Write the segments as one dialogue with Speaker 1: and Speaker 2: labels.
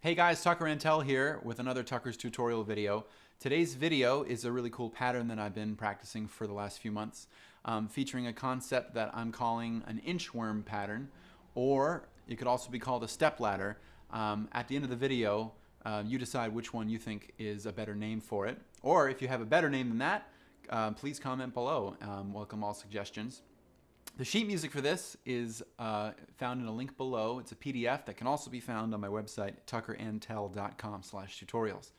Speaker 1: Hey guys, Tucker Antell here with another Tucker's tutorial video. Today's video is a really cool pattern that I've been practicing for the last few months, featuring a concept that I'm calling an inchworm pattern, or it could also be called a step ladder. At the end of the video, you decide which one you think is a better name for it, or if you have a better name than that, please comment below. Welcome all suggestions. The sheet music for this is found in a link below. It's a PDF that can also be found on my website, tuckerantell.com/tutorials.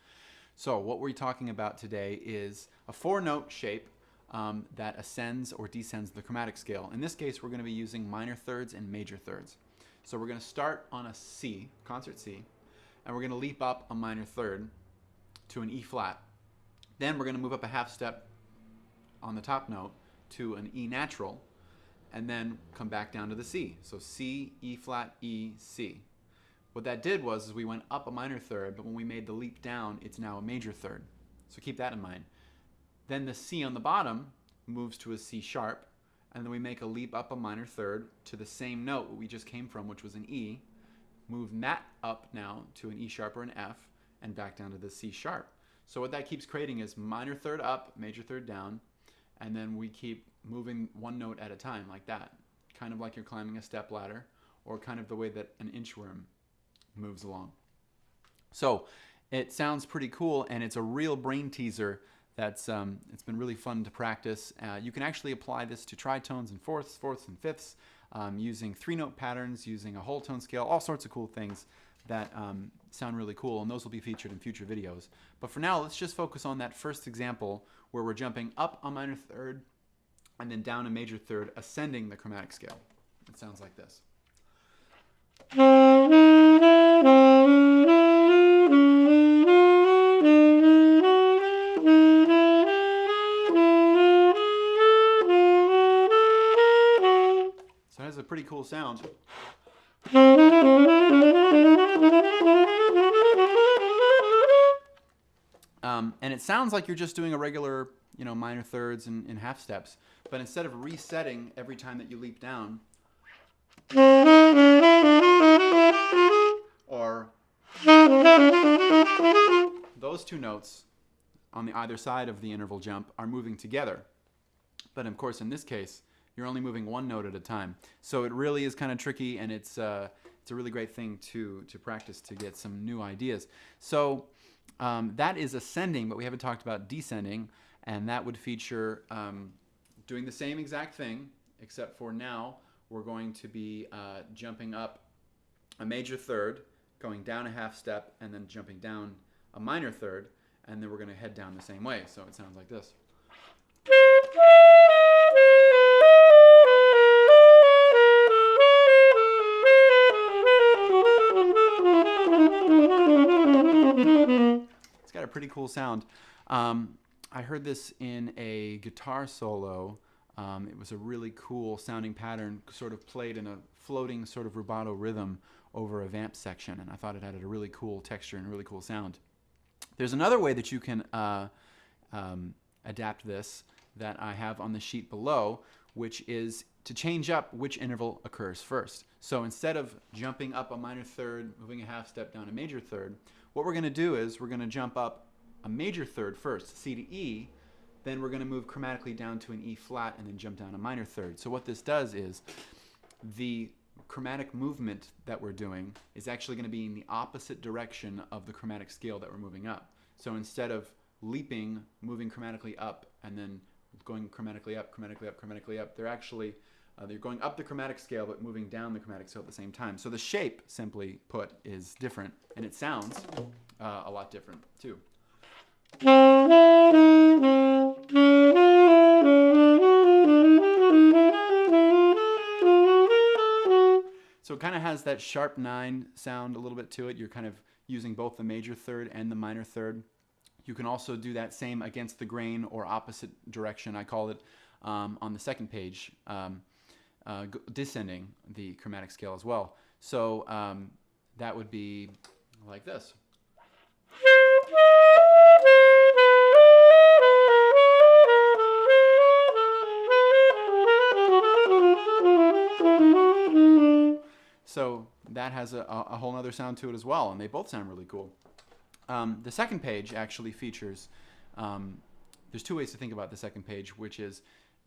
Speaker 1: So what we're talking about today is a 4-note shape that ascends or descends the chromatic scale. In this case, we're going to be using minor thirds and major thirds. So we're going to start on a C, concert C, and we're going to leap up a minor third to an E flat. Then we're going to move up a half step on the top note to an E natural, and then come back down to the C. So C, E flat, E, C. What that did was we went up a minor third, but when we made the leap down, it's now a major third. So keep that in mind. Then the C on the bottom moves to a C sharp, and then we make a leap up a minor third to the same note we just came from, which was an E. Move that up now to an E sharp or an F, and back down to the C sharp. So what that keeps creating is minor third up, major third down, and then we keep moving one note at a time like that, kind of like you're climbing a step ladder, or kind of the way that an inchworm moves along. So it sounds pretty cool, and it's a real brain teaser. That's it's been really fun to practice. You can actually apply this to tritones and fourths and fifths, using 3-note patterns, using a whole tone scale, all sorts of cool things that sound really cool, and those will be featured in future videos. But for now, let's just focus on that first example where we're jumping up a minor third and then down a major third, ascending the chromatic scale. It sounds like this. So it has a pretty cool sound. And it sounds like you're just doing a regular, minor thirds and half steps, but instead of resetting every time that you leap down, or those two notes on the either side of the interval jump are moving together. But of course, in this case, you're only moving one note at a time. So it really is kind of tricky, and it's a really great thing to practice to get some new ideas. So that is ascending, but we haven't talked about descending, and that would feature doing the same exact thing, except for now we're going to be jumping up a major third, going down a half step, and then jumping down a minor third, and then we're going to head down the same way. So it sounds like this. It's got a pretty cool sound. I heard this in a guitar solo. It was a really cool sounding pattern, sort of played in a floating sort of rubato rhythm over a vamp section, and I thought it had a really cool texture and a really cool sound. There's another way that you can adapt this that I have on the sheet below, which is to change up which interval occurs first. So instead of jumping up a minor third, moving a half step down a major third, what we're going to do is we're going to jump up a major third first, C to E, then we're going to move chromatically down to an E flat and then jump down a minor third. So what this does is the chromatic movement that we're doing is actually going to be in the opposite direction of the chromatic scale that we're moving up. So instead of leaping, moving chromatically up, and then going chromatically up, chromatically up, chromatically up, they're actually they're going up the chromatic scale but moving down the chromatic scale at the same time. So the shape, simply put, is different, and it sounds a lot different too. So it kind of has that sharp 9 sound a little bit to it. You're kind of using both the major third and the minor third. You can also do that same against the grain or opposite direction, I call it, on the second page, descending the chromatic scale as well. So that would be like this. So that has a whole other sound to it as well, and they both sound really cool. The second page actually features, there's two ways to think about the second page, which is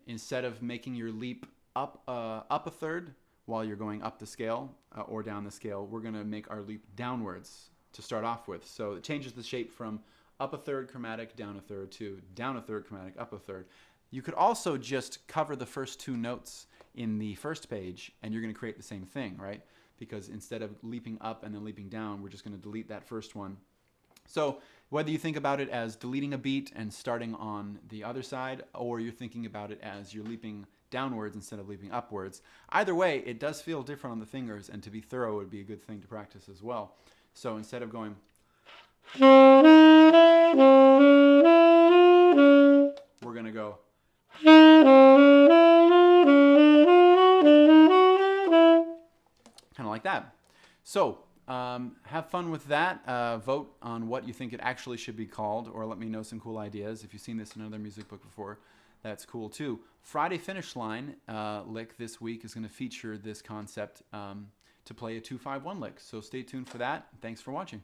Speaker 1: instead of making your leap up a third while you're going up the scale or down the scale, we're going to make our leap downwards to start off with. So it changes the shape from up a third chromatic, down a third, to down a third chromatic, up a third. You could also just cover the first two notes in the first page, and you're going to create the same thing, right? Because instead of leaping up and then leaping down, we're just going to delete that first one. So whether you think about it as deleting a beat and starting on the other side, or you're thinking about it as you're leaping downwards instead of leaping upwards, either way, it does feel different on the fingers, and to be thorough would be a good thing to practice as well. So instead of going, we're going to go, kind of like that. So have fun with that. Vote on what you think it actually should be called, or let me know some cool ideas. If you've seen this in another music book before, that's cool too. Friday Finish Line lick this week is going to feature this concept to play a 2-5-1 lick. So stay tuned for that. Thanks for watching.